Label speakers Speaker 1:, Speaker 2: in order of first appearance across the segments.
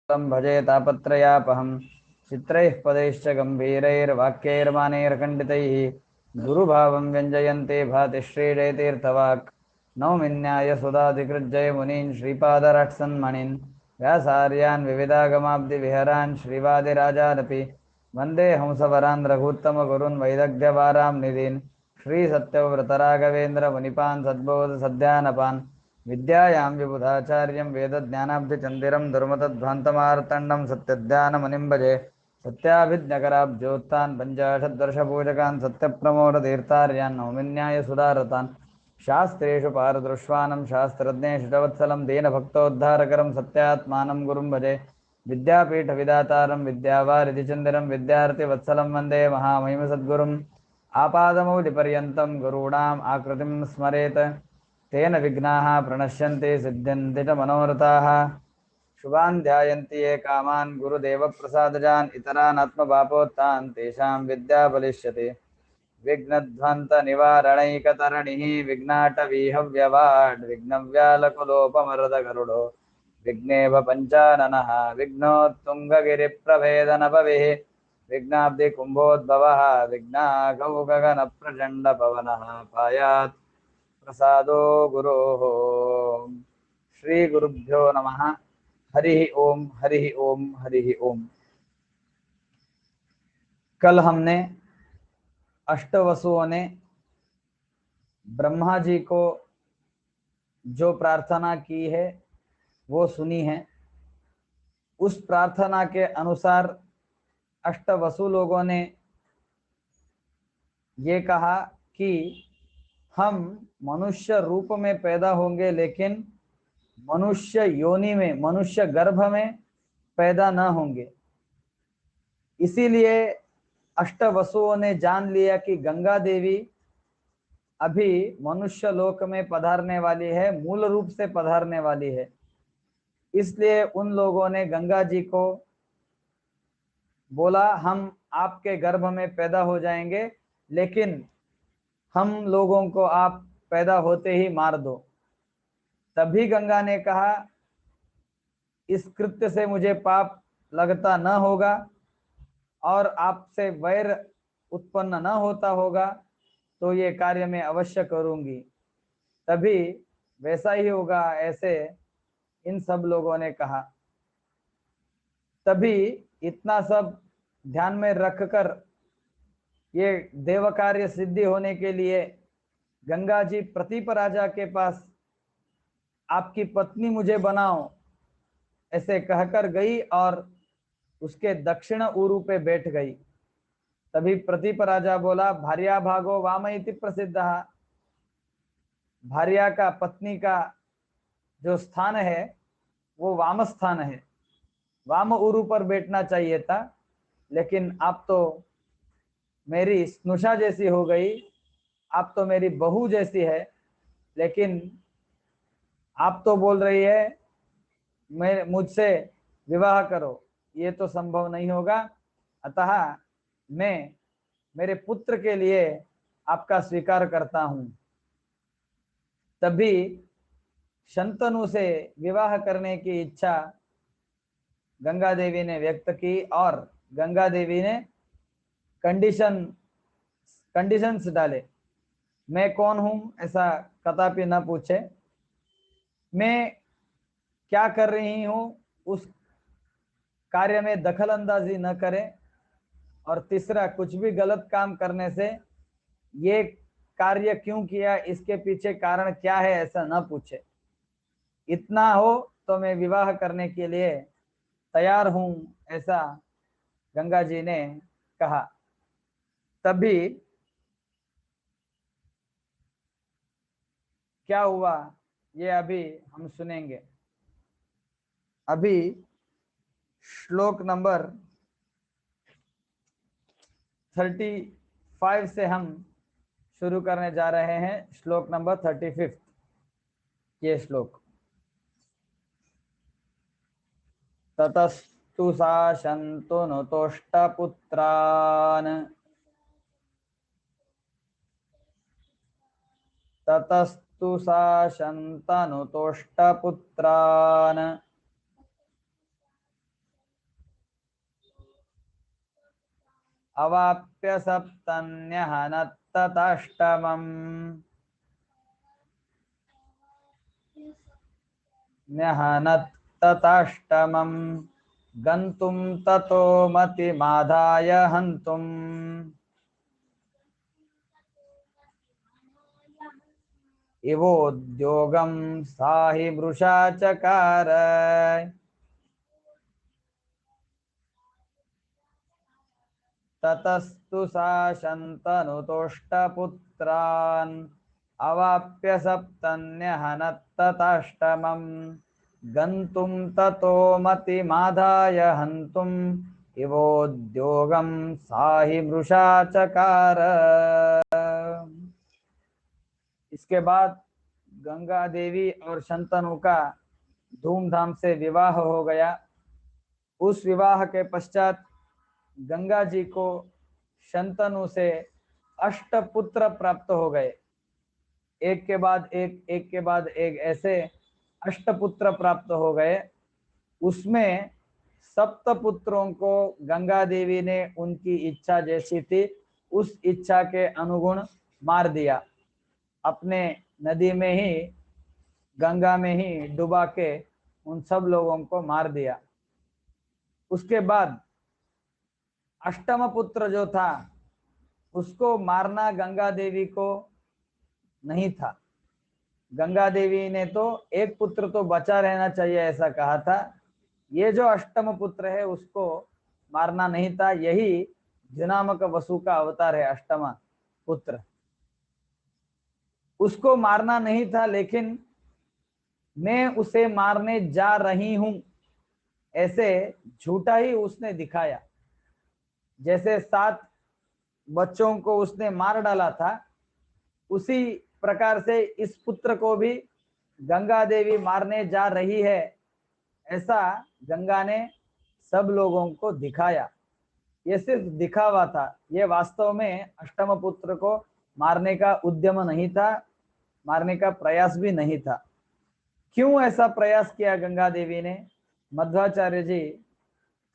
Speaker 1: तं भजे तापत्रयापहं चित्रैः पदैश्च गम्भीरैर्वाक्यैर्मानैर्खण्डितैः गुरुभावं व्यञ्जयन्ते भाति श्रीजयतीर्थवाक् नौमिन्याय सुधाधिकृज्जय मुनीन् श्रीपादराट्सन्मणिन् व्यासार्यान् विविधागमाब्धिविहरान् श्रीवादिराजानपि वन्दे हंसवरान् रघुत्तमगुरून् वैदग्ध्यवारां निधीन् श्रीसत्यव्रतराघवेन्द्रमुनिपान् सद्बोधसद्ध्यानपान् विद्यायां विबुधाचार्यं वेदज्ञानाब्धिचन्दिरं दुर्मतध्वान्तमार्तण्डं सत्यज्ञानमुनिं भजे सत्याभिज्ञकराब्जोत्थान् पञ्चाशद्वर्षपूजकान् सत्यप्रमोदतीर्थार्यान् नौमिन्यायसुधारतान् शास्त्रेषु पारदृश्वानं शास्त्रज्ञेषु च वत्सलं दीनभक्तोद्धारकरं सत्यात्मानं गुरुं भजे विद्यापीठविदातारं विद्यावारिधिचन्दिरं विद्यार्थिवत्सलं वन्दे महामहिमसद्गुरुम् आपादमौलिपर्यन्तं गुरूणाम् आकृतिं स्मरेत् तेन विघ्नाः प्रणश्यन्ति सिद्ध्यन्ति च मनोरथाः शुभान् ध्यायन्ति ये कामान् गुरुदेवप्रसादजान् इतरान् आत्मपापोत्तान् तेषां विद्या बलिष्यति विघ्नध्वन्तनिवारणैकतरणिः विघ्नाटवीहव्यवाड् विघ्नव्यालकुलोपमरदगरुडो विघ्नेव पञ्चाननः विघ्नोत्तुङ्गगिरिप्रभेदनभविः विघ्नाब्धिकुम्भोद्भवः विघ्नाघौगगनप्रचण्डपवनः पायात् प्रसादो गुरोः। श्री गुरुभ्यो नमः। हरि ओम हरि ओम हरि ओम। कल हमने अष्टवसुओं ने ब्रह्मा जी को जो प्रार्थना की है वो सुनी है। उस प्रार्थना के अनुसार अष्टवसु लोगों ने ये कहा कि हम मनुष्य रूप में पैदा होंगे, लेकिन मनुष्य योनि में, मनुष्य गर्भ में पैदा न होंगे। इसीलिए अष्टवसुओं ने जान लिया कि गंगा देवी अभी मनुष्य लोक में पधारने वाली है, मूल रूप से पधारने वाली है। इसलिए उन लोगों ने गंगा जी को बोला, हम आपके गर्भ में पैदा हो जाएंगे, लेकिन हम लोगों को आप पैदा होते ही मार दो। तभी गंगा ने कहा, इस कृत्य से मुझे पाप लगता न होगा और आपसे वैर उत्पन्न न होता होगा तो ये कार्य मैं अवश्य करूंगी। तभी वैसा ही होगा, ऐसे इन सब लोगों ने कहा। तभी इतना सब ध्यान में रखकर ये देव कार्य सिद्धि होने के लिए गंगा जी प्रतीप राजा के पास, आपकी पत्नी मुझे बनाओ, ऐसे कहकर गई और उसके दक्षिण उरु पे बैठ गई। तभी प्रतीप राजा बोला, भार्या भागो वाम इति प्रसिद्ध। भार्या का, पत्नी का जो स्थान है वो वाम स्थान है, वाम उरु पर बैठना चाहिए था, लेकिन आप तो मेरी स्नुषा जैसी हो गई, आप तो मेरी बहू जैसी है, लेकिन आप तो बोल रही है मैं मुझसे विवाह करो, ये तो संभव नहीं होगा। अतः मैं मेरे पुत्र के लिए आपका स्वीकार करता हूं। तभी शंतनु से विवाह करने की इच्छा गंगा देवी ने व्यक्त की और गंगा देवी ने कंडीशंस डाले। मैं कौन हूं ऐसा कदापि न पूछे, मैं क्या कर रही हूं उस कार्य में दखल अंदाजी न करें, और तीसरा, कुछ भी गलत काम करने से ये कार्य क्यों किया, इसके पीछे कारण क्या है, ऐसा न पूछे। इतना हो तो मैं विवाह करने के लिए तैयार हूं, ऐसा गंगा जी ने कहा। तभी क्या हुआ ये अभी हम सुनेंगे। अभी श्लोक नंबर 35 से हम शुरू करने जा रहे हैं। श्लोक नंबर 35, ये श्लोक। ततस्तु सा शन्तनुतोष्टपुत्रान् ततस्तु सा शन्तनुतोष्टपुत्रान् अवाप्य सप्तन्यहनत्तताष्टमम् न्यहनत्तताष्टमम् गन्तुं ततो मतिमादाय हन्तुम् इवोद्योगं साहि मृषा चकार। ततस्तु सा शन्तनुतोष्टपुत्रान् अवाप्य सप्तन्यहनत्तताष्टमम् गन्तुं ततो मतिमादाय हन्तुम् इवोद्योगं साहि मृषा चकार। इसके बाद गंगा देवी और शंतनु का धूमधाम से विवाह हो गया। उस विवाह के पश्चात गंगा जी को शंतनु से अष्टपुत्र प्राप्त हो गए। एक के बाद एक के बाद एक ऐसे अष्टपुत्र प्राप्त हो गए। उसमें सप्तपुत्रों को गंगा देवी ने उनकी इच्छा जैसी थी उस इच्छा के अनुगुण मार दिया। अपने नदी में ही, गंगा में ही डुबा के उन सब लोगों को मार दिया। उसके बाद अष्टम पुत्र जो था उसको मारना गंगा देवी को नहीं था। गंगा देवी ने तो एक पुत्र तो बचा रहना चाहिए ऐसा कहा था। ये जो अष्टम पुत्र है उसको मारना नहीं था। यही जिनामक वसु का अवतार है, अष्टम पुत्र। उसको मारना नहीं था, लेकिन मैं उसे मारने जा रही हूं ऐसे झूठा ही उसने दिखाया। जैसे 7 बच्चों को उसने मार डाला था, उसी प्रकार से इस पुत्र को भी गंगा देवी मारने जा रही है ऐसा गंगा ने सब लोगों को दिखाया। ये सिर्फ दिखावा था, ये वास्तव में अष्टम पुत्र को मारने का उद्यम नहीं था, मारने का प्रयास भी नहीं था। क्यों ऐसा प्रयास किया गंगा देवी ने? मध्वाचार्य जी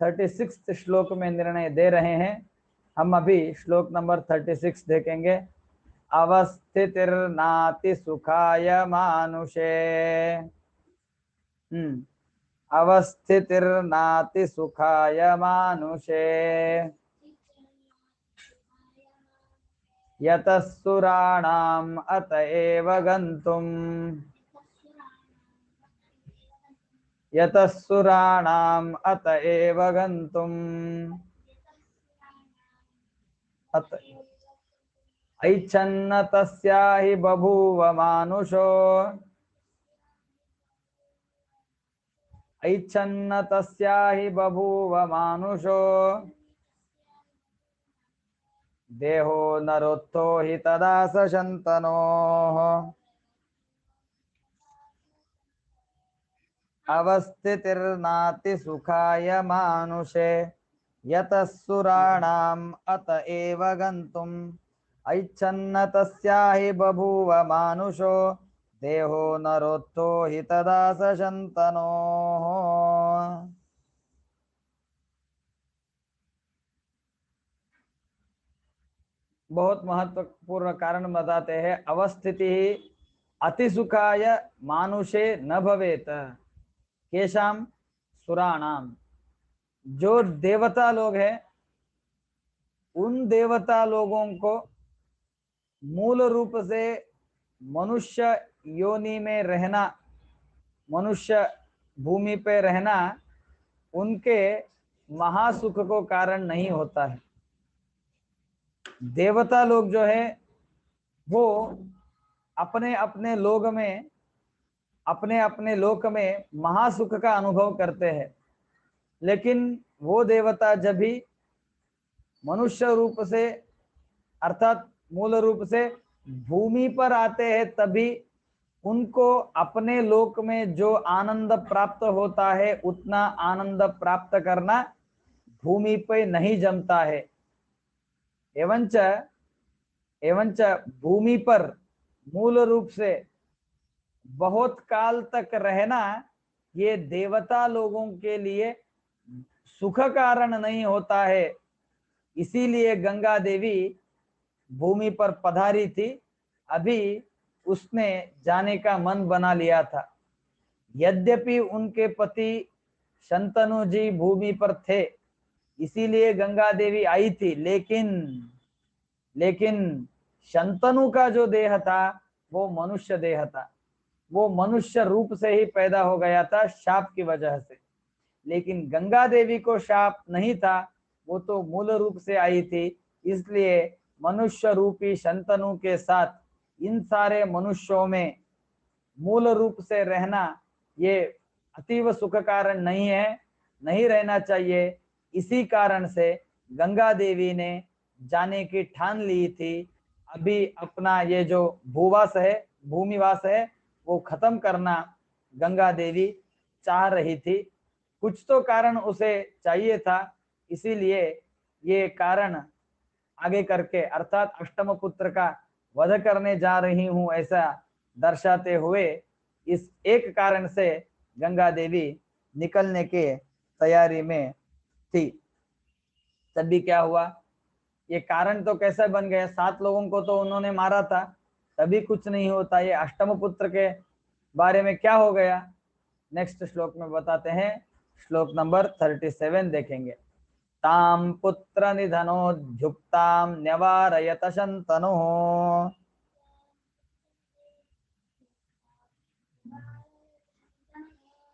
Speaker 1: 36 श्लोक में निर्णय दे रहे हैं। हम अभी श्लोक नंबर 36 देखेंगे। अवस्थितिर्नाति सुखाय मानुषे, अवस्थितिर्नाति सुखाय मानुषे यतः सुराणाम् अत एव गन्तुम्, यतः सुराणाम् अत एव गन्तुम् अत ऐच्छन्न तस्या हि बभूव मानुषो, ऐच्छन्न तस्या हि बभूव मानुषो देहो नरोत्थो हि तदा स शन्तनोः। अवस्थितिर्नाति सुखाय मानुषे यतः सुराणाम् अत एव गन्तुम् ऐच्छन्न तस्या हि बभूव मानुषो देहो नरोत्थो हि तदा स शन्तनोः। बहुत महत्वपूर्ण कारण बताते हैं। अवस्थिति अतिसुखाय मानुषे न भवेत केशाम सुराणाम। जो देवता लोग हैं उन देवता लोगों को मूल रूप से मनुष्य योनि में रहना, मनुष्य भूमि पे रहना उनके महासुख को कारण नहीं होता है। देवता लोग जो है वो अपने अपने लोक में, अपने अपने लोक में महासुख का अनुभव करते हैं। लेकिन वो देवता जब भी मनुष्य रूप से अर्थात मूल रूप से भूमि पर आते हैं तभी उनको अपने लोक में जो आनंद प्राप्त होता है उतना आनंद प्राप्त करना भूमि पर नहीं जमता है। एवंच एवंच भूमि पर मूल रूप से बहुत काल तक रहना ये देवता लोगों के लिए सुख कारण नहीं होता है। इसीलिए गंगा देवी भूमि पर पधारी थी। अभी उसने जाने का मन बना लिया था। यद्यपि उनके पति शंतनु जी भूमि पर थे, इसीलिए गंगा देवी आई थी, लेकिन शंतनु का जो देह था वो मनुष्य देह था। वो मनुष्य रूप से ही पैदा हो गया था शाप की वजह से। लेकिन गंगा देवी को शाप नहीं था, वो तो मूल रूप से आई थी। इसलिए मनुष्य रूपी शंतनु के साथ इन सारे मनुष्यों में मूल रूप से रहना ये अतीव सुख कारण नहीं है, नहीं रहना चाहिए। इसी कारण से गंगा देवी ने जाने की ठान ली थी। अभी अपना ये जो भूवास है, भूमिवास है, वो खत्म करना गंगा देवी चाह रही थी। कुछ तो कारण उसे चाहिए था, इसीलिए ये कारण आगे करके अर्थात अष्टम पुत्र का वध करने जा रही हूं ऐसा दर्शाते हुए इस एक कारण से गंगा देवी निकलने के तैयारी में थी। तभी क्या हुआ, ये कारण तो कैसे बन गया, 7 लोगों को तो उन्होंने मारा था, तभी कुछ नहीं होता। ये अष्टम पुत्र के बारे में क्या हो गया, नेक्स्ट श्लोक में बताते हैं। श्लोक नंबर 37 देखेंगे। ताम पुत्र निधनोद्युक्ताम न्यवारयत शंतनु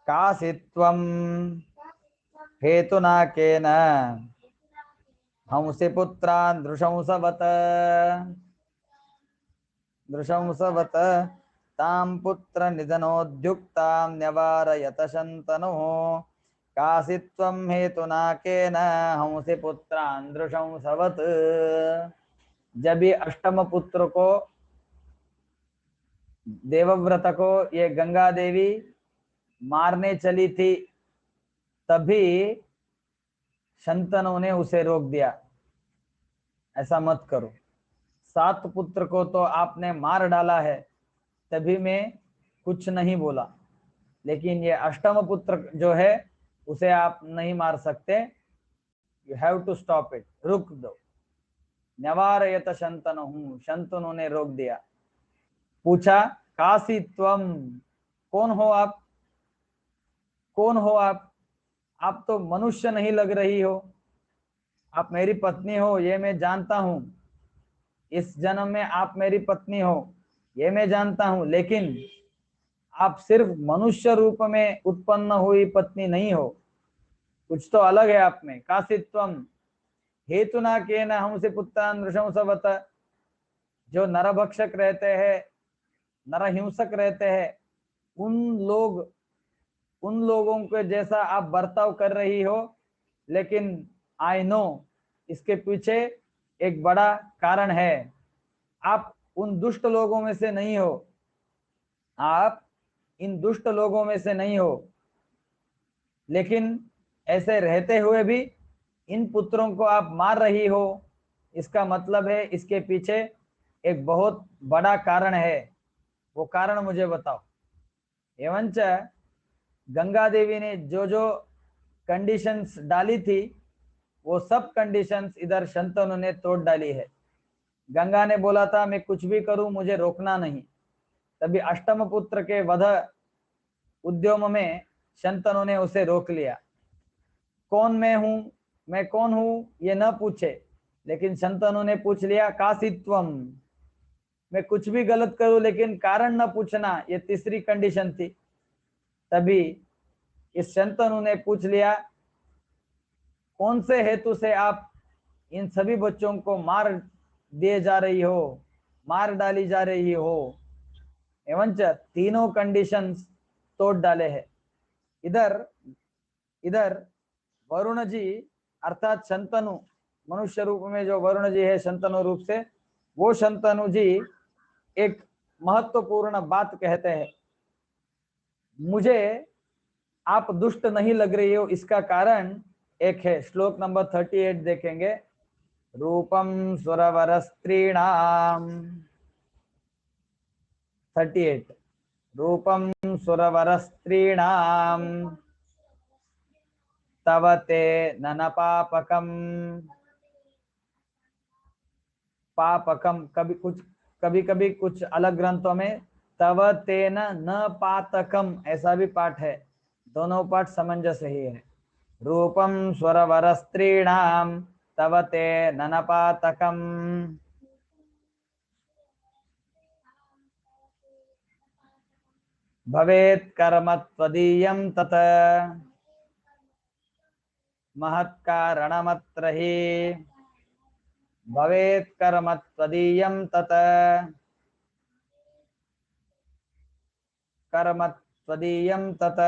Speaker 1: कासित्वम हेतुना केन हंसि पुत्रान् दृशंसवत ताम पुत्र निधनोद्युक्ताम न्यवारयत शंतनुः कासित्वं हेतुना केन हंसि पुत्रान् दृशंसवत। जब ये अष्टम पुत्र को, देवव्रत को ये गंगा देवी मारने चली थी, तभी शंतनु ने उसे रोक दिया, ऐसा मत करो। 7 पुत्र को तो आपने मार डाला है, तभी मैं कुछ नहीं बोला, लेकिन ये अष्टम पुत्र जो है उसे आप नहीं मार सकते। You have to stop it, रुक दो। न्यवारयत शंतनु, शंतनु ने रोक दिया। पूछा कासी त्वम, कौन हो आप, कौन हो आप तो मनुष्य नहीं लग रही हो। आप मेरी पत्नी हो ये मैं जानता हूं, इस जन्म में आप मेरी पत्नी हो ये मैं जानता हूं, लेकिन आप सिर्फ मनुष्य रूप में उत्पन्न हुई पत्नी नहीं हो, कुछ तो अलग है आप में। कासित्वम हेतुना के न हमसे पुत्रान नृशंसवत, जो नरभक्षक रहते हैं, नरहिंसक रहते हैं, उन लोगों के जैसा आप बर्ताव कर रही हो। लेकिन आई नो इसके पीछे एक बड़ा कारण है। आप उन दुष्ट लोगों में से नहीं हो, आप इन दुष्ट लोगों में से नहीं हो, लेकिन ऐसे रहते हुए भी इन पुत्रों को आप मार रही हो। इसका मतलब है इसके पीछे एक बहुत बड़ा कारण है, वो कारण मुझे बताओ। एवंच गंगा देवी ने जो जो कंडीशंस डाली थी, वो सब कंडीशंस इधर शंतनु ने तोड़ डाली है। गंगा ने बोला था मैं कुछ भी करूं मुझे रोकना नहीं, तभी अष्टम पुत्र के वध उद्यम में शंतनु ने उसे रोक लिया। कौन मैं कौन हूं ये न पूछे, लेकिन शंतनु ने पूछ लिया कासित्वम, मैं कुछ भी गलत करूं लेकिन कारण न पूछना, ये तीसरी कंडीशन थी। तभी इस शंतनु ने पूछ लिया कौन से हेतु से आप इन सभी बच्चों को मार दिए जा रही हो, मार डाली जा रही हो। एवंच तीनों कंडीशंस तोड़ डाले हैं। इधर वरुण जी अर्थात शंतनु, मनुष्य रूप में जो वरुण जी है शंतनु रूप से, वो शंतनु जी एक महत्वपूर्ण बात कहते हैं, मुझे आप दुष्ट नहीं लग रही हो, इसका कारण एक है। श्लोक नंबर 38 देखेंगे। रूपम सुरवर स्त्रीणाम, 38, रूपम सुरवर स्त्रीणाम तव ते नन पापकम पापकम, कभी कभी कुछ अलग ग्रंथों में तव तेन न पातकम ऐसा भी पाठ है। दोनों पाठ सामंजस्य ही है। रूपम स्वरवर स्त्रीणाम तव ते न पातकम। भवेत् कर्म त्वदीयं तत् महत्कारणमत्र हि। भवेत् कर्म त्वदीयं तत् कर्म त्वदीयं तत्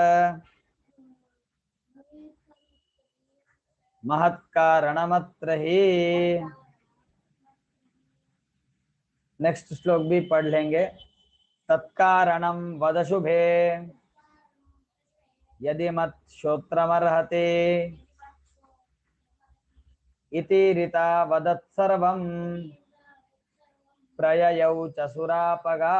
Speaker 1: महत्कारणमत्र हि। नेक्स्ट श्लोक भी पढ़ लेंगे। तत्कारणं वद शुभे यदि मत् श्रोत्रमर्हते इति रीता वदत् सर्वं प्रययौ च सुरापगा।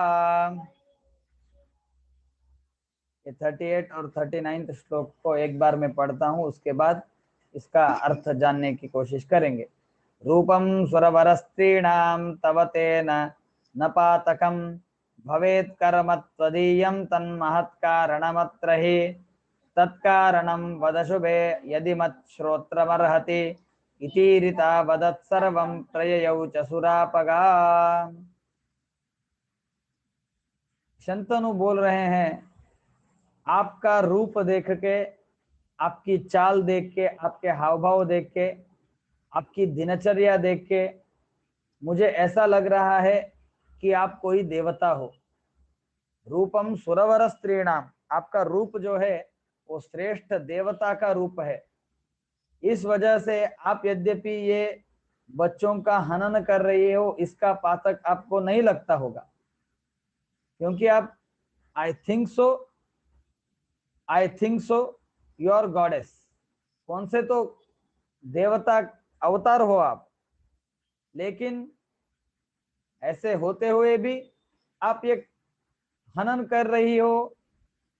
Speaker 1: 38 और 39 श्लोक को एक बार मैं पढ़ता हूँ, उसके बाद इसका अर्थ जानने की कोशिश करेंगे। रूपम स्वरवरस्त्रीणां तव तेन न पातकं भवेत् कर्म त्वदीयं तन्महत्कारणमत्र हि। तत्कारणं वद शुभे यदि मत् श्रोत्रमर्हति इति रीता वदत् सर्वं प्रययौ च सुरापगा। शंतनु बोल रहे हैं, आपका रूप देख के, आपकी चाल देख के, आपके हाव भाव देख के, आपकी दिनचर्या देख के मुझे ऐसा लग रहा है कि आप कोई देवता हो। रूपम सुरवर स्त्रीणाम, आपका रूप जो है वो श्रेष्ठ देवता का रूप है। इस वजह से आप यद्यपि ये बच्चों का हनन कर रही हो, इसका पातक आपको नहीं लगता होगा, क्योंकि आप I think so your goddess, कौन से तो देवता अवतार हो आप, लेकिन ऐसे होते हुए भी आप ये हनन कर रही हो।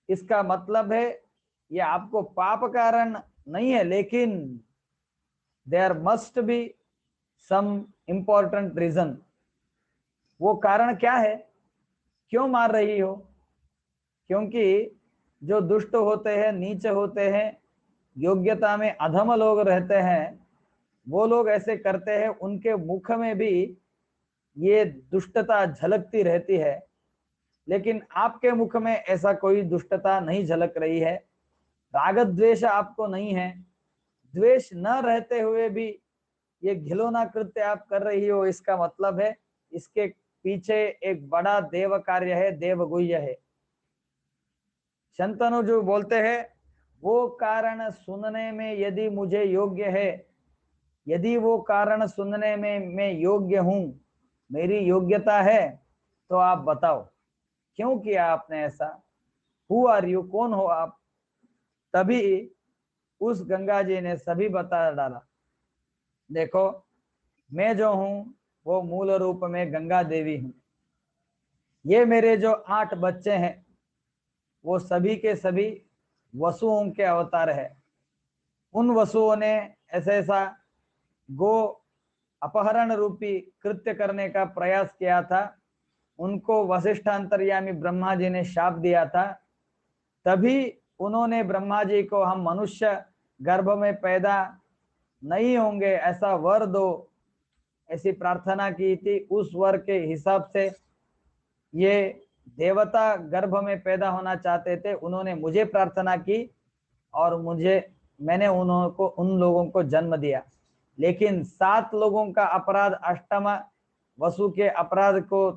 Speaker 1: इसका मतलब है ये आपको पाप कारण नहीं है, लेकिन there must be some important reason. वो कारण क्या है, क्यों मार रही हो? क्योंकि जो दुष्ट होते हैं, नीच होते हैं, योग्यता में अधम लोग रहते हैं, वो लोग ऐसे करते हैं, उनके मुख में भी ये दुष्टता झलकती रहती है, लेकिन आपके मुख में ऐसा कोई दुष्टता नहीं झलक रही है। राग द्वेष आपको नहीं है। द्वेष न रहते हुए भी ये घिनौना कृत्य आप कर रही हो, इसका मतलब है इसके पीछे एक बड़ा देव कार्य है, देव गुह्य है। शंतनु जो बोलते हैं, वो कारण सुनने में यदि मुझे योग्य है, यदि वो कारण सुनने में मैं योग्य हूं, मेरी योग्यता है, तो आप बताओ क्यों किया आपने ऐसा? हु आर यू, कौन हो आप? तभी उस गंगा जी ने सभी बता डाला। देखो, मैं जो हूं वो मूल रूप में गंगा देवी हूं। ये मेरे जो 8 बच्चे हैं वो सभी के सभी वसुओं के अवतार है। उन वसुओं ने ऐसा ऐसा गो अपहरण रूपी कृत्य करने का प्रयास किया था। उनको वशिष्ठ अंतर्यामी ब्रह्मा जी ने शाप दिया था। तभी उन्होंने ब्रह्मा जी को हम मनुष्य गर्भ में पैदा नहीं होंगे, ऐसा वर दो, ऐसी प्रार्थना की थी। उस वर के हिसाब से ये देवता गर्भ में पैदा होना चाहते थे। उन्होंने मुझे प्रार्थना की और मैंने उन लोगों को जन्म दिया। लेकिन 7 लोगों का अपराध अष्टम वसु के अपराध को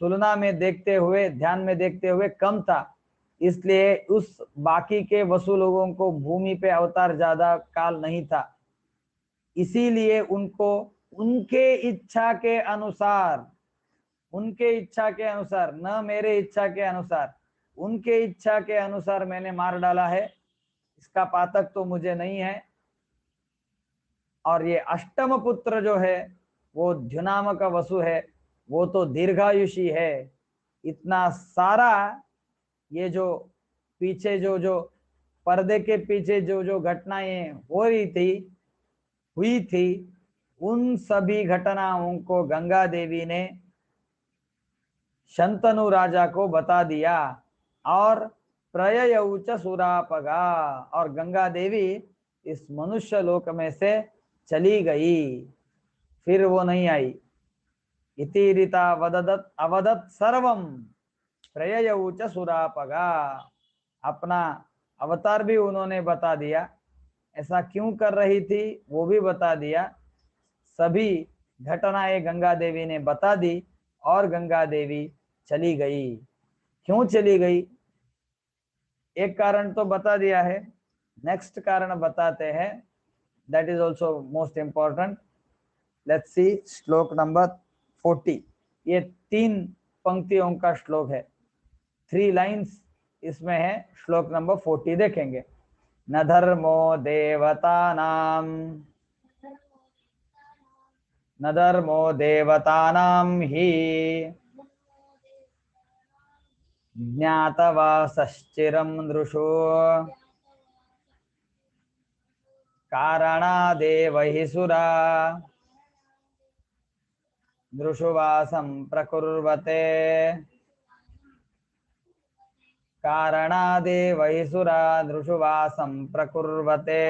Speaker 1: तुलना में देखते हुए, ध्यान में देखते हुए कम था, इसलिए उस बाकी के वसु लोगों को भूमि पे अवतार ज्यादा काल नहीं था। इसीलिए उनको उनके इच्छा के अनुसार, न मेरे इच्छा के अनुसार, उनके इच्छा के अनुसार मैंने मार डाला है। इसका पातक तो मुझे नहीं है। और ये अष्टम पुत्र जो है वो ध्युनाम का वसु है, वो तो दीर्घायुषी है। इतना सारा ये जो पीछे जो पर्दे के पीछे जो घटनाएं हुई थी, उन सभी घटनाओं को गंगा देवी ने शंतनु राजा को बता दिया और प्रययौच सुरापगा, और गंगा देवी इस मनुष्य लोक में से चली गई, फिर वो नहीं आई। इति रीता वददत अवदत सर्वम प्रययौच सुरापगा, अपना अवतार भी उन्होंने बता दिया, ऐसा क्यों कर रही थी वो भी बता दिया। सभी घटनाएं गंगा देवी ने बता दी और गंगा देवी चली गई। क्यों चली गई? एक कारण तो बता दिया है, नेक्स्ट कारण बताते हैं, that is also most important. Let's see श्लोक नंबर 40। ये 3 पंक्तियों का श्लोक है, 3 लाइन्स इसमें है। श्लोक नंबर 40 देखेंगे। न धर्मो देवतानां, न धर्मो देवतानां हि ज्ञातवासश्चिरं नृषु कारणादेव हि सुरा नृषुवासं प्रकुर्वते, कारणादेव हि सुरा नृषुवासं प्रकुर्वते।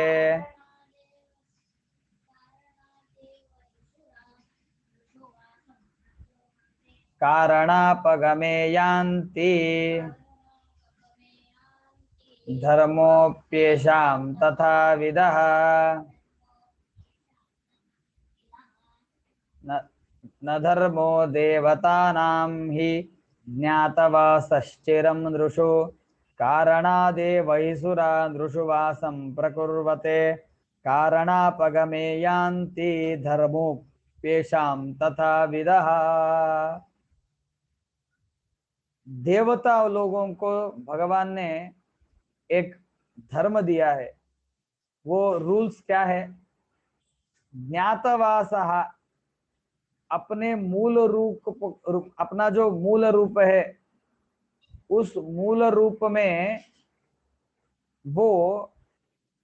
Speaker 1: कारणापगमे यान्ति धर्मोऽप्येषां तथाविदः, न धर्मो देवतानां हि ज्ञातवासश्चिरं नृषु कारणादेव हि सुरा नृषुवासं प्रकुर्वते, कारणापगमे यान्ति धर्मोऽप्येषां तथाविदः। देवता लोगों को भगवान ने एक धर्म दिया है। वो रूल्स क्या है? ज्ञातवासः, अपने मूल रूप, अपना जो मूल रूप है उस मूल रूप में वो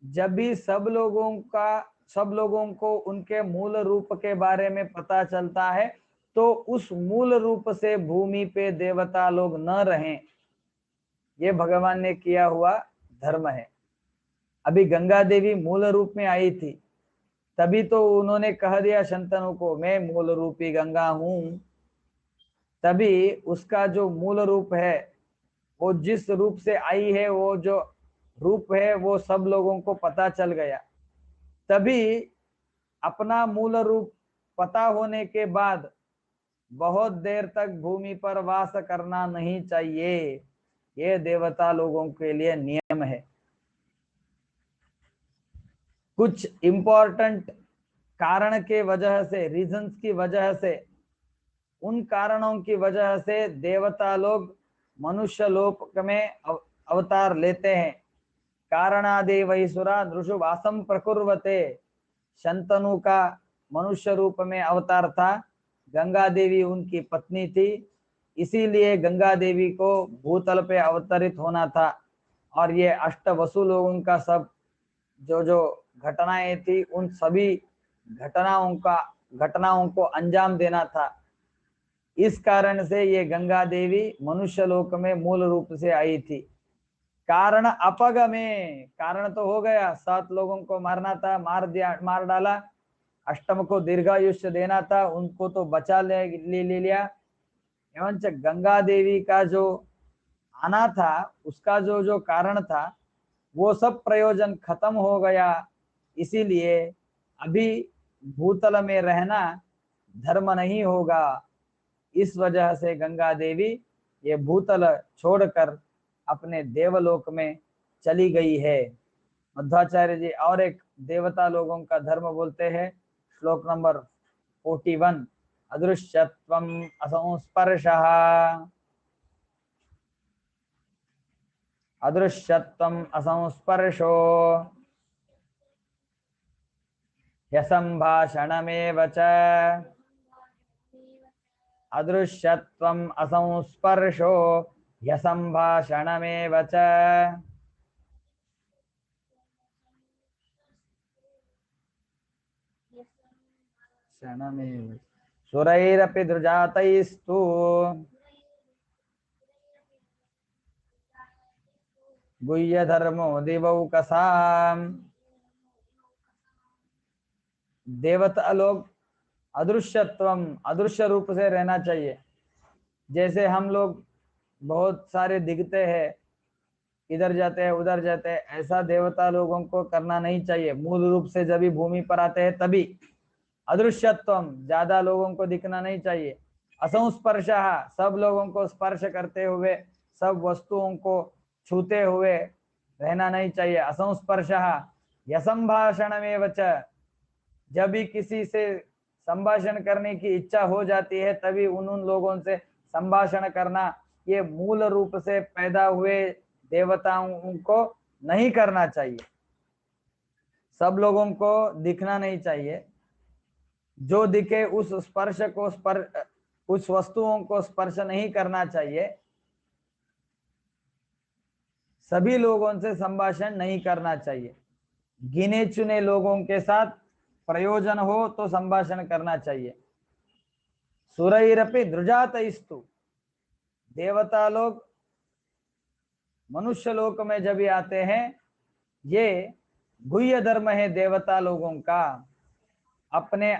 Speaker 1: जब भी सब लोगों को उनके मूल रूप के बारे में पता चलता है तो उस मूल रूप से भूमि पे देवता लोग न रहें, ये भगवान ने किया हुआ धर्म है। अभी गंगा देवी मूल रूप में आई थी, तभी तो उन्होंने कह दिया शंतनु को, मैं मूल रूपी गंगा हूं। तभी उसका जो मूल रूप है, वो जिस रूप से आई है, वो जो रूप है वो सब लोगों को पता चल गया। तभी अपना मूल रूप पता होने के बाद बहुत देर तक भूमि पर वास करना नहीं चाहिए, ये देवता लोगों के लिए नियम है। कुछ इंपॉर्टेंट कारण के वजह से, रीजंस की वजह से, उन कारणों की वजह से देवता लोग मनुष्य लोक में अवतार लेते हैं। कारणादेव ईश्वरा नृषु वासम प्रकुर्वते, शंतनु का मनुष्य रूप में अवतार था, गंगा देवी उनकी पत्नी थी, इसीलिए गंगा देवी को भूतल पे अवतरित होना था और ये अष्टवसु लोगों का सब जो घटनाएं थी उन सभी घटनाओं को अंजाम देना था। इस कारण से ये गंगा देवी मनुष्य लोक में मूल रूप से आई थी। कारण अपगमे, कारण तो हो गया, 7 लोगों को मारना था, मार डाला। अष्टम को दीर्घायुष्य देना था, उनको तो बचा ले लिया। एवं गंगा देवी का जो आना था, उसका जो कारण था, वो सब प्रयोजन खत्म हो गया। इसीलिए अभी भूतल में रहना धर्म नहीं होगा। इस वजह से गंगा देवी ये भूतल छोड़कर अपने देवलोक में चली गई है। मध्वाचार्य जी और एक देवता लोगों का धर्म बोलते हैं, श्लोक नंबर 41। अदृश्यत्वम असंस्पर्शः, अदृश्यत्वम असंस्पर्शो ह्यसंभाषणमेव च, अदृश्यत्वम असंस्पर्शो ह्यसंभाषणमेव च। क्षणमेव सुरैरपि द्रुजातैस्तु गुह्य धर्मो दिवौकसाम्। देवता लोग अदृश्यत्वम, अदृश्य रूप से रहना चाहिए। जैसे हम लोग बहुत सारे दिखते हैं, इधर जाते हैं उधर जाते हैं, ऐसा देवता लोगों को करना नहीं चाहिए। मूल रूप से जब भी भूमि पर आते हैं तभी अदृश्यत्वम, ज्यादा लोगों को दिखना नहीं चाहिए। असंस्पर्शः, सब लोगों को स्पर्श करते हुए, सब वस्तुओं को छूते हुए रहना नहीं चाहिए। असंस्पर्शः यसंभाषणमेव च, जब भी किसी से संभाषण करने की इच्छा हो जाती है तभी उन लोगों से संभाषण करना, ये मूल रूप से पैदा हुए देवताओं को नहीं करना चाहिए। सब लोगों को दिखना नहीं चाहिए। जो दिखे उस स्पर्श को उस वस्तुओं को स्पर्श नहीं करना चाहिए। सभी लोगों से संभाषण नहीं करना चाहिए। गिने चुने लोगों के साथ प्रयोजन हो तो संभाषण करना चाहिए। सुरैरपि द्रुजातैस्तु, देवता लोग मनुष्य लोक में जब भी आते हैं, ये गुह्य धर्म है देवता लोगों का। अपने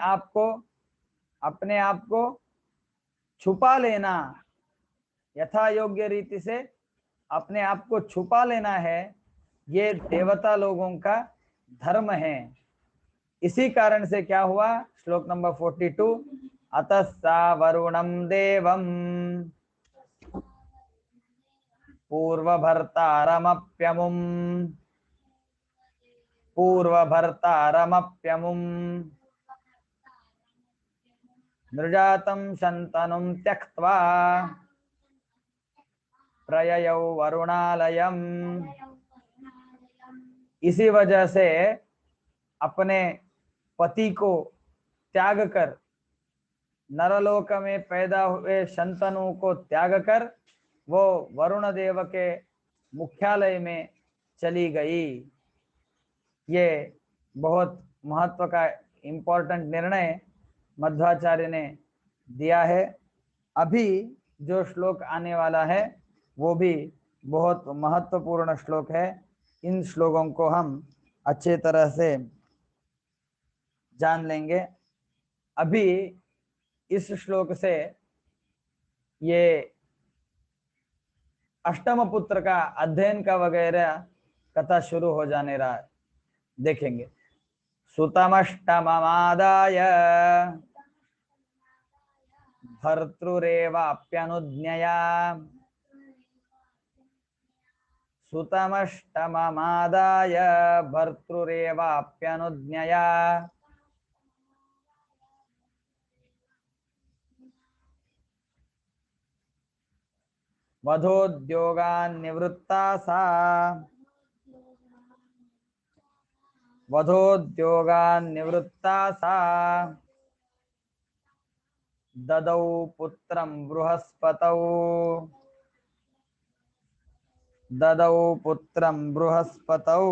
Speaker 1: आप को छुपा लेना, यथा योग्य रीति से अपने आप को छुपा लेना है, ये देवता लोगों का धर्म है। इसी कारण से क्या हुआ, श्लोक नंबर 42, अतः सा वरुणम देवम पूर्वभर्तारमप्यमुम् नृजातं शन्तनुं त्यक्त्वा प्रययौ वरुणालयम्। इसी वजह से अपने पति को त्याग कर, नरलोक में पैदा हुए शंतनु को त्याग कर वो वरुण देव के मुख्यालय में चली गई। ये बहुत महत्व का इम्पोर्टेंट निर्णय मध्वाचार्य ने दिया है। अभी जो श्लोक आने वाला है वो भी बहुत महत्वपूर्ण श्लोक है। इन श्लोकों को हम अच्छे तरह से जान लेंगे। अभी इस श्लोक से ये अष्टम पुत्र का अध्ययन का वगैरह कथा शुरू हो जाने रहा है, देखेंगे। सुतमष्टममादाय भर्तृरेवाप्यनुज्ञया, सुतमष्टममादाय भर्तृरेवाप्यनुज्ञया वधोद्योगान् निवृत्ता सा, वधोद्योगान् निवृत्ता सा ददौ पुत्रं बृहस्पतौ, ददौ पुत्रं बृहस्पतौ।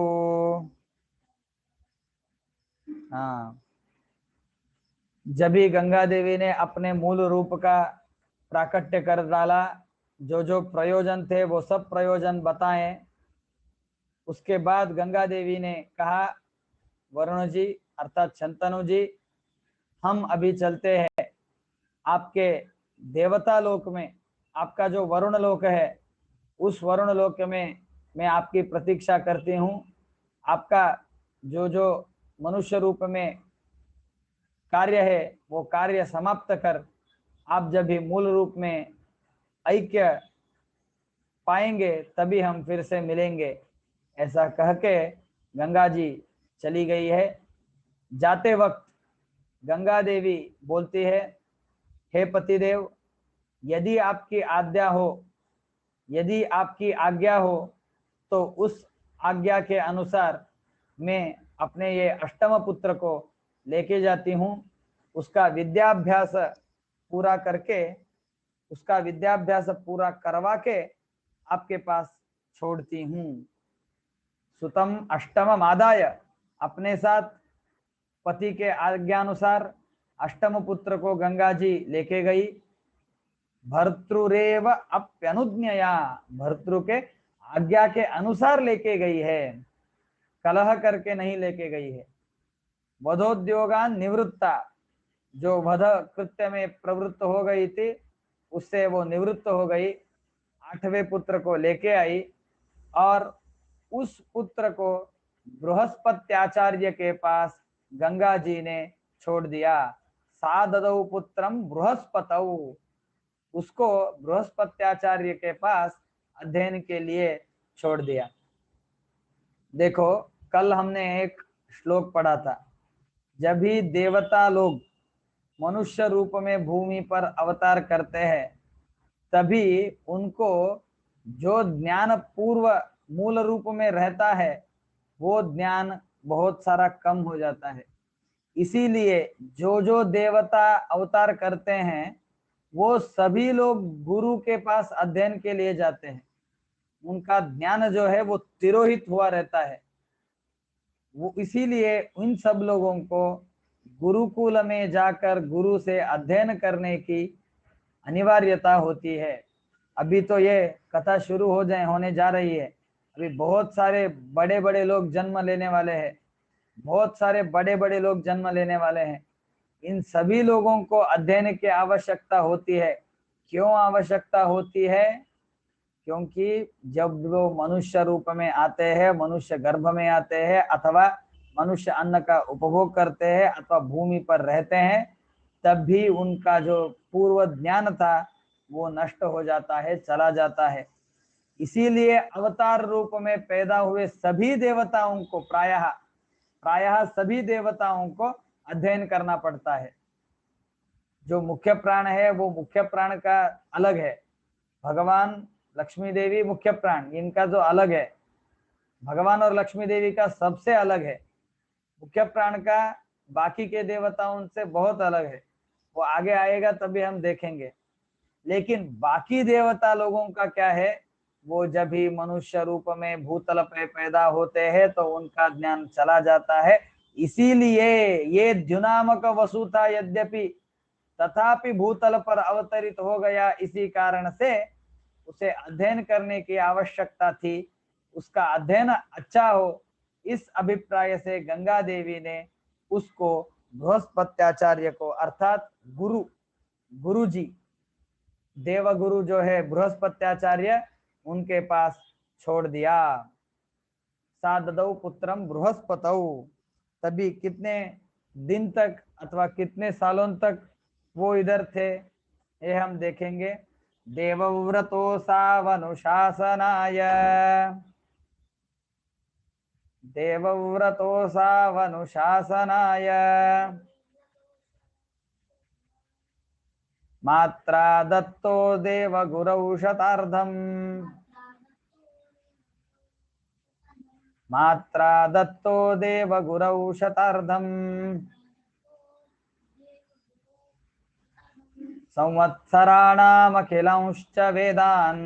Speaker 1: हाँ, जब भी गंगा देवी ने अपने मूल रूप का प्राकट्य कर डाला, जो जो प्रयोजन थे वो सब प्रयोजन बताएं। उसके बाद गंगा देवी ने कहा, वरुण जी अर्थात शंतनु जी, हम अभी चलते हैं आपके देवता लोक में। आपका जो वरुण लोक है, उस वरुण लोक में मैं आपकी प्रतीक्षा करती हूँ। आपका जो जो मनुष्य रूप में कार्य है वो कार्य समाप्त कर आप जब भी मूल रूप में ऐक्य पाएंगे तभी हम फिर से मिलेंगे। ऐसा कह के गंगा जी चली गई है। जाते वक्त गंगा देवी बोलती है, हे पतिदेव, यदि आपकी आज्ञा हो, यदि आपकी आज्ञा हो तो उस आज्ञा के अनुसार मैं अपने ये अष्टम पुत्र को लेके जाती हूँ। उसका विद्याभ्यास पूरा करके, उसका विद्याभ्यास पूरा करवा के आपके पास छोड़ती हूँ। सुतम अष्टम आदाय, अपने साथ पति के आज्ञानुसार अष्टम पुत्र को गंगा जी लेके गई। भर्तृरेव अप्यनुज्ञया, भर्तृ के आज्ञा के अनुसार लेके गई है, कलह करके नहीं लेके गई है। वधोद्योगान निवृत्ता, जो वध कृत्य में प्रवृत्त हो गई थी उससे वो निवृत्त हो गई, आठवें पुत्र को लेके आई और उस पुत्र को बृहस्पत्याचार्य के पास गंगा जी ने छोड़ दिया। साददौ पुत्रम बृहस्पतौ, उसको बृहस्पत्याचार्य के पास अध्ययन के लिए छोड़ दिया। देखो कल हमने एक श्लोक पढ़ा था, जब भी देवता लोग मनुष्य रूप में भूमि पर अवतार करते हैं तभी उनको जो ज्ञान पूर्व मूल रूप में रहता है वो ज्ञान बहुत सारा कम हो जाता है। इसीलिए जो जो देवता अवतार करते हैं वो सभी लोग गुरु के पास अध्ययन के लिए जाते हैं। उनका ज्ञान जो है वो तिरोहित हुआ रहता है। वो इसीलिए उन सब लोगों को गुरुकुल में जाकर गुरु से अध्ययन करने की अनिवार्यता होती है। अभी तो ये कथा शुरू होने जा रही है, अभी बहुत सारे बड़े बड़े लोग जन्म लेने वाले हैं, बहुत सारे बड़े बड़े लोग जन्म लेने वाले हैं। इन सभी लोगों को अध्ययन की आवश्यकता होती है। क्यों आवश्यकता होती है? क्योंकि जब वो मनुष्य रूप में आते हैं, मनुष्य गर्भ में आते हैं अथवा मनुष्य अन्न का उपभोग करते हैं अथवा भूमि पर रहते हैं, तब भी उनका जो पूर्व ज्ञान था वो नष्ट हो जाता है, चला जाता है। इसीलिए अवतार रूप में पैदा हुए सभी देवताओं को प्रायः सभी देवताओं को अध्ययन करना पड़ता है। जो मुख्य प्राण है वो मुख्य प्राण का अलग है, भगवान लक्ष्मी देवी मुख्य प्राण, इनका जो अलग है, भगवान और लक्ष्मी देवी का सबसे अलग है। मुख्य प्राण का बाकी के देवताओं से बहुत अलग है, वो आगे आएगा तभी हम देखेंगे। लेकिन बाकी देवता लोगों का क्या है, वो जब भी मनुष्य रूप में भूतल पे पैदा होते हैं तो उनका ज्ञान चला जाता है। इसीलिए ये द्युनामक वसु था यद्यपि, तथापि भूतल पर अवतरित हो गया, इसी कारण से उसे अध्ययन करने की आवश्यकता थी, उसका अध्ययन अच्छा हो, इस अभिप्राय से गंगा देवी ने उसको बृहस्पत्याचार्य को अर्थात गुरु जी, देवगुरु जो है बृहस्पत्याचार्य, उनके पास छोड़ दिया। साददौ पुत्रम बृहस्पतौ, तभी कितने दिन तक अथवा कितने सालों तक वो इधर थे ये हम देखेंगे। देवव्रतो सावनुशासनाय, देवव्रतो सावनुशासनाय मात्रा दत्तो देवगुरौ शतार्धम्, मात्रा दत्तो देवगुरौ शतार्धम् संवत्सराणामखिलांश्च वेदान्,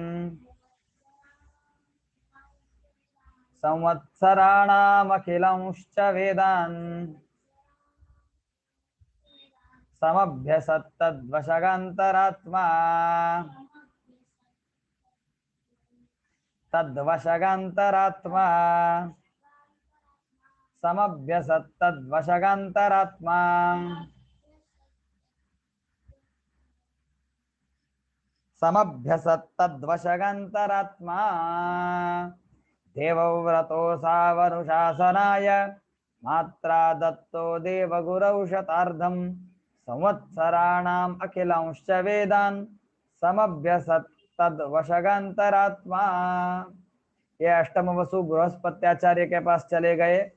Speaker 1: संवत्सराणामखिलांश्च वेदान् समभ्यसत्तद्वशगान्तरात्मा, तद्वशगान्तरात्मा समभ्यसत्तद्वशगान्तरात्मा समभ्यसत्तद्वशगान्तरात्मा देवव्रतो सावनुशासनाय मात्रा दत्तो देवगुरौ शतार्धम् संवत्सराणाम् अखिलांश्च वेदान् समभ्यसत्तद्वशगान्तरात्मा। ये अष्टम वसु बृहस्पत्याचार्य के पास चले गए,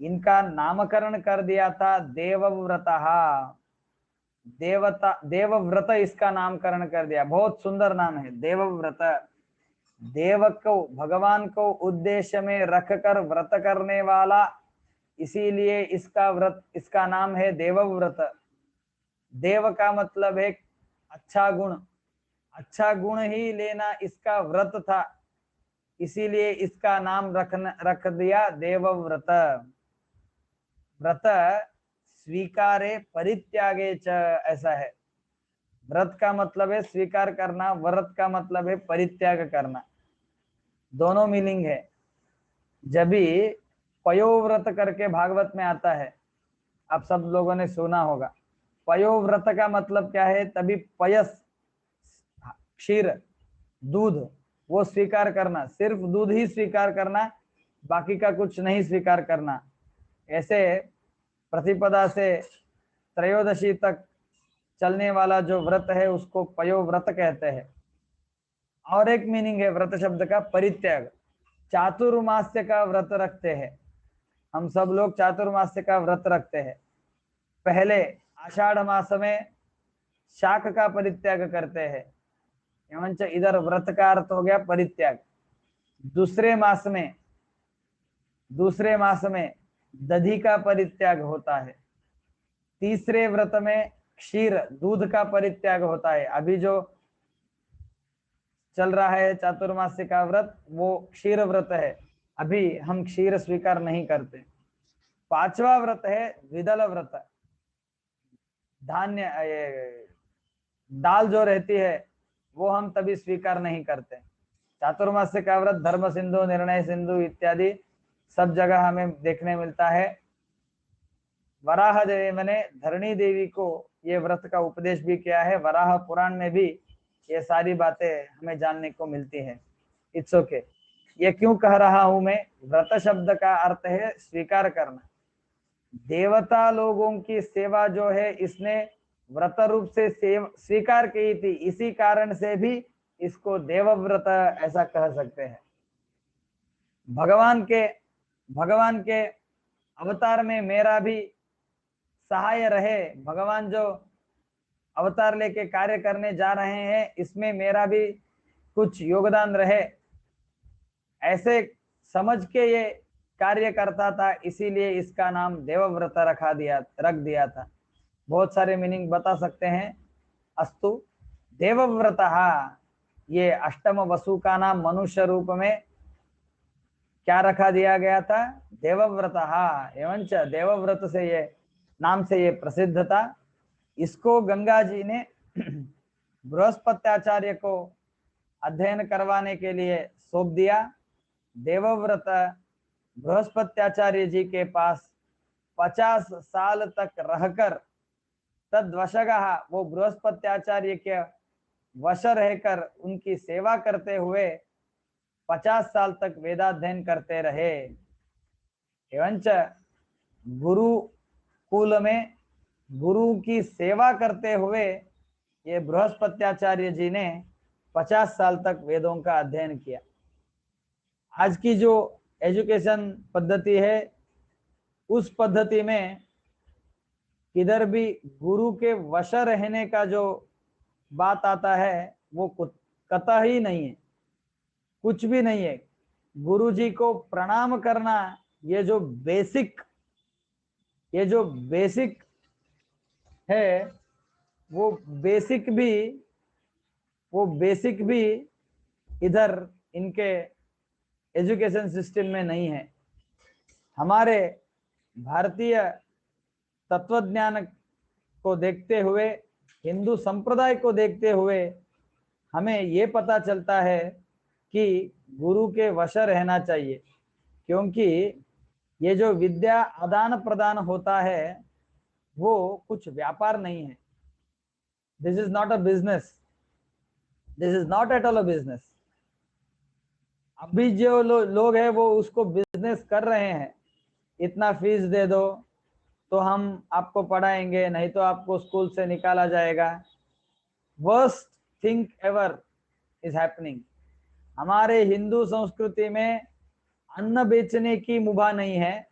Speaker 1: इनका नामकरण कर दिया था देवव्रतः, देवव्रत इसका नामकरण कर दिया। बहुत सुंदर नाम है देवव्रत। देव को, भगवान को उद्देश्य में रखकर व्रत करने वाला, इसीलिए इसका व्रत, इसका नाम है देवव्रत। देव का मतलब है अच्छा गुण, अच्छा गुण ही लेना इसका व्रत था, इसीलिए इसका नाम रख दिया देवव्रत। व्रत स्वीकारे परित्यागे च, ऐसा है। व्रत का मतलब है स्वीकार करना, व्रत का मतलब है परित्याग करना, दोनों मीनिंग है। जब भी पयोव्रत करके भागवत में आता है, आप सब लोगों ने सुना होगा। पयोव्रत का मतलब क्या है? तभी पयस, क्षीर, दूध, वो स्वीकार करना, सिर्फ दूध ही स्वीकार करना, बाकी का कुछ नहीं स्वीकार करना। ऐसे प्रतिपदा से त्रयोदशी तक चलने वाला जो व्रत है उसको पयोव्रत कहते हैं। और एक मीनिंग है व्रत शब्द का परित्याग। चातुर्मास्य का व्रत रखते हैं, हम सब लोग चातुर्मास्य का व्रत रखते हैं। पहले आषाढ़ मास में शाक का परित्याग करते हैं, एवं इधर व्रत का अर्थ हो गया परित्याग। दूसरे मास में दधि का परित्याग होता है। तीसरे व्रत में क्षीर, दूध का परित्याग होता है। अभी जो चल रहा है चातुर्मास्य का व्रत, वो क्षीर व्रत है, अभी हम क्षीर स्वीकार नहीं करते। पांचवा व्रत है द्विदल व्रत। धान्य, दाल जो रहती है वो हम तभी स्वीकार नहीं करते। चातुर्मास्य का व्रत धर्म सिंधु, निर्णय सिंधु इत्यादि सब जगह हमें देखने मिलता है। वराह देवी ने धरणी देवी को ये व्रत का उपदेश भी किया है। वराह पुराण में भी ये सारी बातें हमें जानने को मिलती है। It's okay. ये क्यों कह रहा हूं मैं? व्रत शब्द का अर्थ है स्वीकार करना। देवता लोगों की सेवा जो है इसने व्रत रूप से स्वीकार की थी, इसी कारण से भी इसको देवव्रत ऐसा कह सकते हैं। भगवान के अवतार में मेरा भी सहाय रहे, भगवान जो अवतार लेके कार्य करने जा रहे हैं इसमें मेरा भी कुछ योगदान रहे, ऐसे समझ के ये कार्य करता था, इसीलिए इसका नाम देवव्रत रख दिया था। बहुत सारे मीनिंग बता सकते हैं। अस्तु, देवव्रतः, ये अष्टम वसु का नाम मनुष्य रूप में क्या रखा दिया गया था? देवव्रतः। एवंच देवव्रत से ये नाम से ये प्रसिद्ध था। इसको गंगा जी ने बृहस्पत्याचार्य को अध्ययन करवाने के लिए सौंप दिया। देवव्रत बृहस्पत्याचार्य जी के पास 50 साल तक रहकर, तद्वशगः, वो बृहस्पत्याचार्य के वश रहकर उनकी सेवा करते हुए 50 साल तक वेदाध्ययन करते रहे। एवंच गुरुकुल में गुरु की सेवा करते हुए ये बृहस्पत्याचार्य जी ने 50 साल तक वेदों का अध्ययन किया। आज की जो एजुकेशन पद्धति है उस पद्धति में किधर भी गुरु के वश रहने का जो बात आता है वो कतई नहीं है, कुछ भी नहीं है। गुरु जी को प्रणाम करना, ये जो बेसिक है, वो बेसिक भी इधर इनके एजुकेशन सिस्टम में नहीं है। हमारे भारतीय तत्वज्ञान को देखते हुए, हिंदू संप्रदाय को देखते हुए हमें ये पता चलता है कि गुरु के वश रहना चाहिए, क्योंकि ये जो विद्या आदान प्रदान होता है वो कुछ व्यापार नहीं है। This is not a business, this is not at all a business. अभी जो लोग हैं वो उसको बिजनेस कर रहे हैं। इतना फीस दे दो तो हम आपको पढ़ाएंगे, नहीं तो आपको स्कूल से निकाला जाएगा। Worst thing ever is happening. हमारे हिंदू संस्कृति में अन्न बेचने की मुभा नहीं है,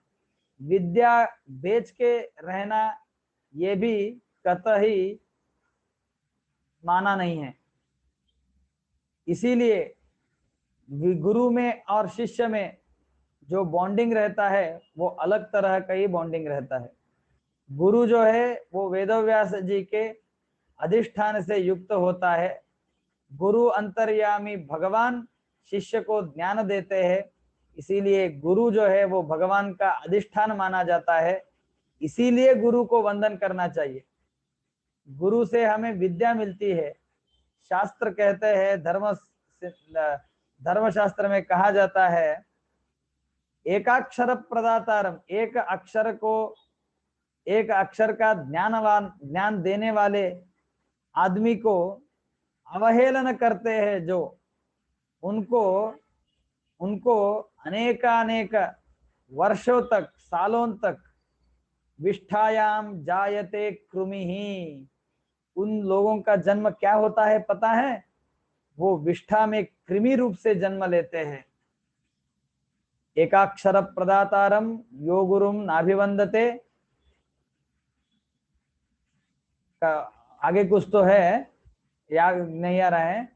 Speaker 1: विद्या बेच के रहना ये भी कतई माना नहीं है। इसीलिए गुरु में और शिष्य में जो बॉन्डिंग रहता है वो अलग तरह का ही बॉन्डिंग रहता है। गुरु जो है वो वेदव्यास जी के अधिष्ठान से युक्त होता है। गुरु अंतर्यामी भगवान शिष्य को ज्ञान देते हैं, इसीलिए गुरु जो है वो भगवान का अधिष्ठान माना जाता है। इसीलिए गुरु को वंदन करना चाहिए। गुरु से हमें विद्या मिलती है। शास्त्र कहते हैं, धर्मशास्त्र में कहा जाता है, एकाक्षर प्रदातारम, एक अक्षर का ज्ञान देने वाले आदमी को अवहेलना करते हैं जो, उनको अनेकानेक वर्षों तक, सालों तक विष्ठायाम जायते कृमि ही, उन लोगों का जन्म क्या होता है पता है? वो विष्ठा में कृमि रूप से जन्म लेते हैं। एकाक्षर प्रदातारम यो गुरुम नाभिवंदते, आगे कुछ तो है, याद नहीं आ रहा है।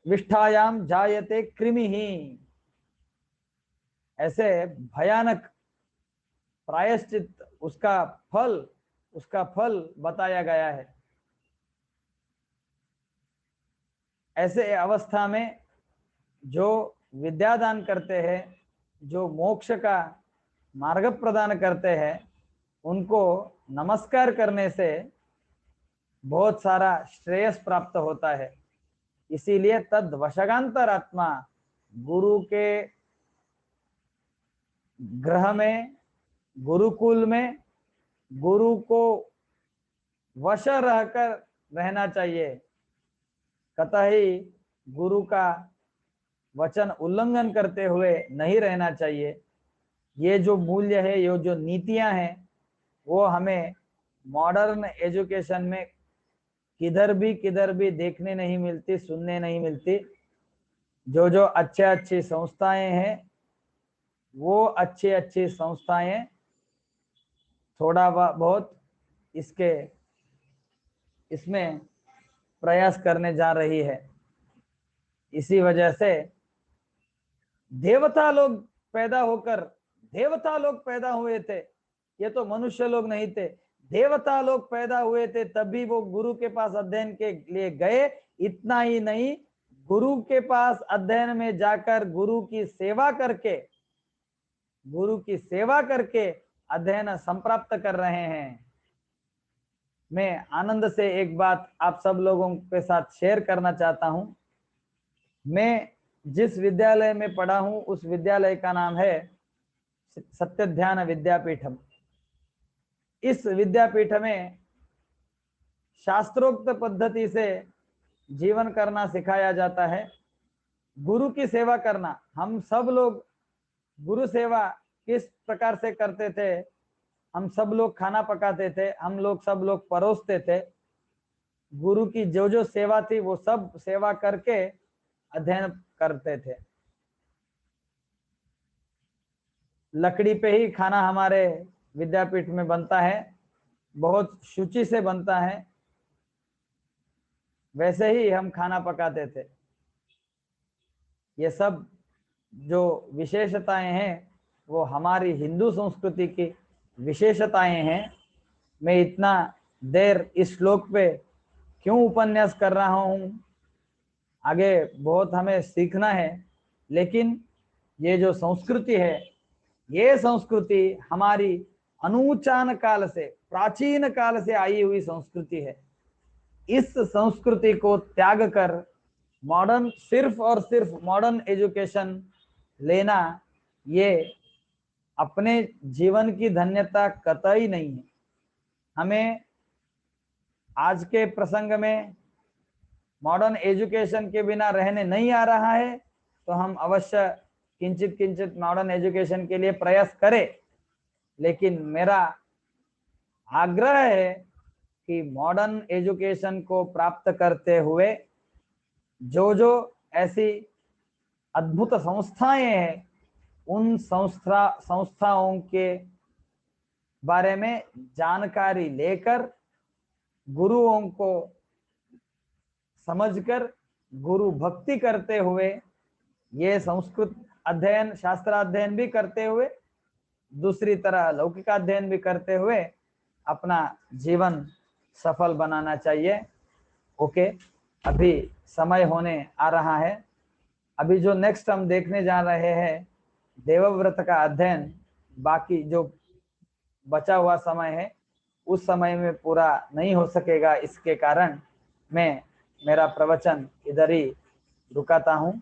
Speaker 1: विष्ठायाम जायते कृमि ही, ऐसे भयानक प्रायश्चित, उसका फल बताया गया है। ऐसे अवस्था में जो विद्यादान करते हैं, जो मोक्ष का मार्ग प्रदान करते हैं, उनको नमस्कार करने से बहुत सारा श्रेयस प्राप्त होता है। इसीलिए तद वशगांतर आत्मा, गुरु के ग्रह में, गुरुकुल में गुरु को वश रहकर रहना चाहिए। कतई गुरु का वचन उल्लंघन करते हुए नहीं रहना चाहिए। ये जो मूल्य है, ये जो नीतियां हैं, वो हमें मॉडर्न एजुकेशन में किधर भी देखने नहीं मिलती, सुनने नहीं मिलती। जो अच्छी संस्थाएं हैं, वो अच्छी संस्थाएं थोड़ा बहुत इसमें प्रयास करने जा रही है। इसी वजह से देवता लोग पैदा हुए थे, ये तो मनुष्य लोग नहीं थे, देवता लोग पैदा हुए थे, तभी वो गुरु के पास अध्ययन के लिए गए। इतना ही नहीं, गुरु के पास अध्ययन में जाकर गुरु की सेवा करके अध्ययन संप्राप्त कर रहे हैं। मैं आनंद से एक बात आप सब लोगों के साथ शेयर करना चाहता हूं। मैं जिस विद्यालय में पढ़ा हूं, उस विद्यालय का नाम है सत्यध्यान विद्यापीठम। इस विद्यापीठ में शास्त्रोक्त पद्धति से जीवन करना सिखाया जाता है, गुरु की सेवा करना। हम सब लोग गुरु सेवा किस प्रकार से करते थे? हम सब लोग खाना पकाते थे, सब लोग परोसते थे। गुरु की जो सेवा थी, वो सब सेवा करके अध्ययन करते थे। लकड़ी पे ही खाना हमारे विद्यापीठ में बनता है, बहुत शुचि से बनता है, वैसे ही हम खाना पकाते थे। ये सब जो विशेषताएं हैं, वो हमारी हिंदू संस्कृति की विशेषताएं हैं। मैं इतना देर इस श्लोक पे क्यों उपन्यास कर रहा हूं? आगे बहुत हमें सीखना है, लेकिन ये जो संस्कृति है, ये संस्कृति हमारी अनुचान काल से, प्राचीन काल से आई हुई संस्कृति है। इस संस्कृति को त्याग कर सिर्फ और सिर्फ मॉडर्न एजुकेशन लेना, ये अपने जीवन की धन्यता कतई नहीं है। हमें आज के प्रसंग में मॉडर्न एजुकेशन के बिना रहने नहीं आ रहा है, तो हम अवश्य किंचित मॉडर्न एजुकेशन के लिए प्रयास करें। लेकिन मेरा आग्रह है कि मॉडर्न एजुकेशन को प्राप्त करते हुए जो ऐसी अद्भुत संस्थाएं हैं, उन संस्थाओं के बारे में जानकारी लेकर, गुरुओं को समझकर, गुरु भक्ति करते हुए, ये संस्कृत अध्ययन, शास्त्र अध्ययन भी करते हुए, दूसरी तरह लौकिक अध्ययन भी करते हुए अपना जीवन सफल बनाना चाहिए। ओके, अभी समय होने आ रहा है। अभी जो नेक्स्ट हम देखने जा रहे हैं, देवव्रत का अध्ययन। बाकी जो बचा हुआ समय है उस समय में पूरा नहीं हो सकेगा, इसके कारण मैं मेरा प्रवचन इधर ही रुकाता हूँ।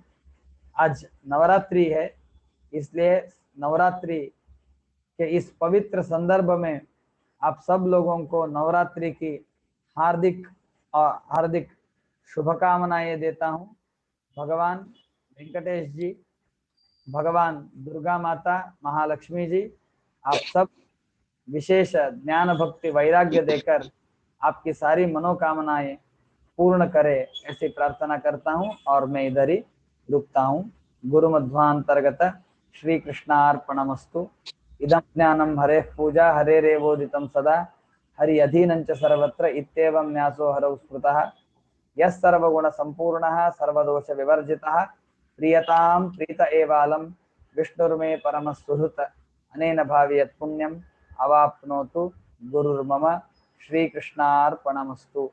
Speaker 1: आज नवरात्रि है, इसलिए नवरात्रि के इस पवित्र संदर्भ में आप सब लोगों को नवरात्रि की हार्दिक हार्दिक शुभकामनाएं देता हूँ। भगवान वेंकटेश जी, भगवान दुर्गा माता, महालक्ष्मी जी आप सब विशेष ज्ञान भक्ति वैराग्य देकर आपकी सारी मनोकामनाएं पूर्ण करे, ऐसी प्रार्थना करता हूँ और मैं इधर ही रुकता हूँ। गुरुमध्वांतर्गत श्री कृष्णार्पणमस्तु। इदं ज्ञानं हरेः पूजा हरेरेवोदितं सदा हरि अधीनं च सर्वत्र इत्येवं न्यासो हरौ स्मृतः यः सर्वगुणसम्पूर्णः सर्वदोषविवर्जितः प्रियतां प्रीत एवालं विष्णुर्मे परमः सुहृत् अनेन भावि यत्पुण्यम् अवाप्नोतु गुरुर्मम। श्रीकृष्णार्पणमस्तु।